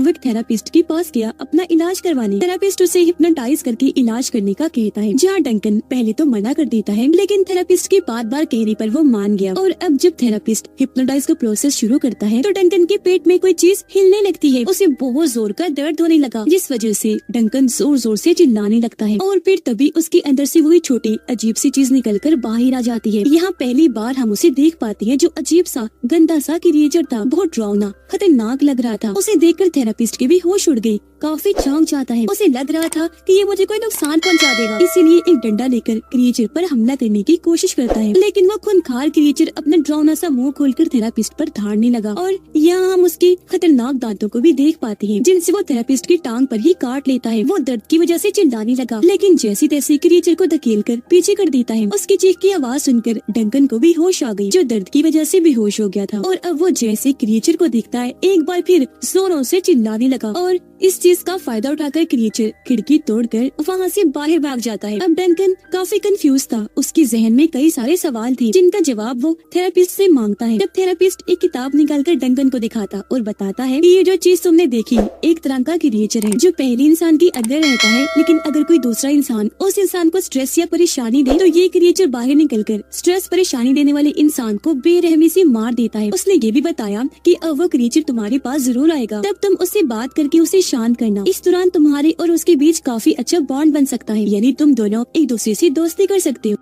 वो एक थेरापिस्ट के पास गया अपना इलाज करवाने। थेरापिस्ट उसे हिप्नोटाइज करके इलाज करने का कहता है, जहाँ डंकन पहले तो मना कर देता है, लेकिन थेरापिस्ट की बार बार कहने पर वो मान गया। और अब जब थेरापिस्ट हिप्नोटाइज का प्रोसेस शुरू करता है तो डंकन के पेट में कोई चीज हिलने लगती है। उसे बहुत जोर का दर्द होने लगा, जिस वजह से डंकन जोर जोर से चिल्लाने लगता है। और फिर तभी उसके अंदर से वही छोटी अजीब सी चीज निकलकर बाहर आ जाती है। यहाँ पहली बार हम उसे देख पाते हैं, जो अजीब सा गंदा सा क्रिएचर था, बहुत डरावना खतरनाक लग रहा था। उसे देखकर थेरापिस्ट की भी होश उड़ गई, काफी चौंक जाता है। उसे लग रहा था कि ये मुझे कोई नुकसान पहुंचा देगा, इसीलिए एक डंडा लेकर क्रिएचर पर हमला करने की कोशिश करता है। लेकिन वो खूंखार क्रिएचर अपना डरावना सा मुंह खोलकर थेरापिस्ट पर धाड़ने लगा। और यहाँ हम उसके खतरनाक दांतों को भी देख पाते हैं, जिनसे वो थेरापिस्ट की टांग पर ही काट लेता है। वो दर्द की वजह से चिल्लाने लगा, लेकिन जैसी तैसी क्रिएचर को धकेल कर पीछे कर देता है। उसकी चीख की आवाज सुनकर डंकन को भी होश आ गई, जो दर्द की वजह से बेहोश हो गया था। और अब वो जैसे क्रिएचर को देखता है, एक बार फिर जोरों से चिल्लाने लगा। और इस चीज का फायदा उठाकर क्रिएचर खिड़की तोड़कर वहाँ से बाहर भाग जाता है। अब डंकन काफी कंफ्यूज था, उसके जहन में कई सारे सवाल थे, जिनका जवाब वो थेरापिस्ट से मांगता है। जब थेरापिस्ट एक किताब निकालकर डंकन को दिखाता और बताता है कि ये जो चीज तुमने देखी एक तरह का क्रिएचर है, जो पहले इंसान के अंदर रहता है, लेकिन अगर कोई दूसरा इंसान उस इंसान को स्ट्रेस या परेशानी दे तो ये क्रिएचर बाहर निकलकर स्ट्रेस परेशानी देने वाले इंसान को बेरहमी से मार देता है। उसने ये भी बताया कि अब वो क्रिएचर तुम्हारे पास जरूर आएगा, तब तुम उससे बात करके उसे शांत करना। इस दौरान तुम्हारे और उसके बीच काफी अच्छा बॉन्ड बन सकता है, यानी तुम दोनों एक दूसरे से दोस्ती कर सकते हो।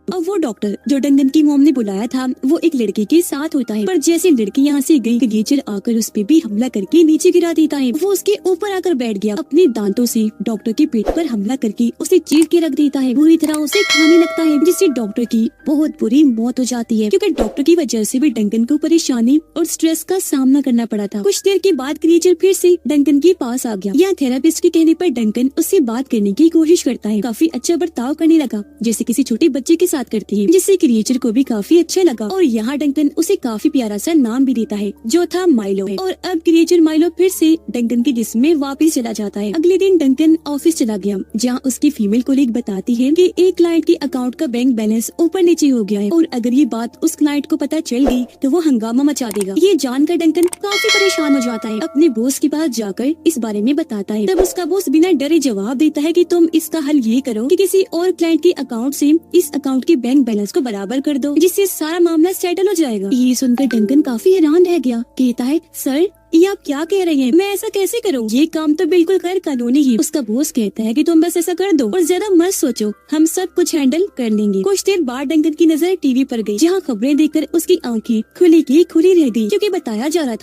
अब वो डॉक्टर जो डंकन की मॉम ने बुलाया था, वो एक लड़के के साथ होता है, पर जैसे लड़की यहाँ से गई, क्रिएचर आकर उस पे भी हमला करके नीचे गिरा देता है। वो उसके ऊपर आकर बैठ गया, अपने दांतों से डॉक्टर के पेट पर हमला करके उसे चीर के रख देता है, बुरी तरह उसे खाने लगता है, जिससे डॉक्टर की बहुत बुरी मौत हो जाती है, क्योंकि डॉक्टर की वजह से भी डंकन को परेशानी और स्ट्रेस का सामना करना पड़ा था। कुछ देर के बाद क्रिएचर फिर से डंकन के पास आ गया। यहाँ थेरापिस्ट के कहने पर डंकन उससे बात करने की कोशिश करता है, काफी अच्छा बर्ताव करने लगा, जैसे किसी छोटे बच्चे के साथ करती है, जिससे क्रिएचर को भी काफी अच्छा लगा। और यहाँ डंकन उसे काफी प्यारा सा नाम भी देता है, जो था माइलो। और अब क्रिएचर माइलो फिर से डंकन के जिस्म में वापस चला जाता है। अगले दिन डंकन ऑफिस चला गया, जहाँ उसकी फीमेल कोलीग बताती है कि एक क्लाइंट के अकाउंट का बैंक बैलेंस ऊपर नीचे हो गया है, और अगर ये बात उस क्लाइंट को पता चल गई तो वो हंगामा मचा देगा। ये जानकर डंकन काफी परेशान हो जाता है, अपने बॉस के पास जाकर इस बारे में बताता है। तब उसका बॉस बिना डरे जवाब देता है कि तुम इसका हल ये करो कि किसी और क्लाइंट के अकाउंट से इस अकाउंट के बैंक बैलेंस को बराबर कर दो, जिससे सारा मामला सेटल हो जाएगा। ये सुनकर डंकन काफी हैरान रह गया, कहता है सर ये आप क्या कह रहे हैं, मैं ऐसा कैसे करूँ, ये काम तो बिल्कुल गैर कानूनी है। उसका बॉस कहता है कि तुम बस ऐसा कर दो और ज्यादा मत सोचो, हम सब कुछ हैंडल कर लेंगे। कुछ देर बाद डंकन की नजर टीवी पर गई, जहाँ खबरें देखकर उसकी आंखें खुली की खुली रह गई, क्योंकि बताया जा रहा था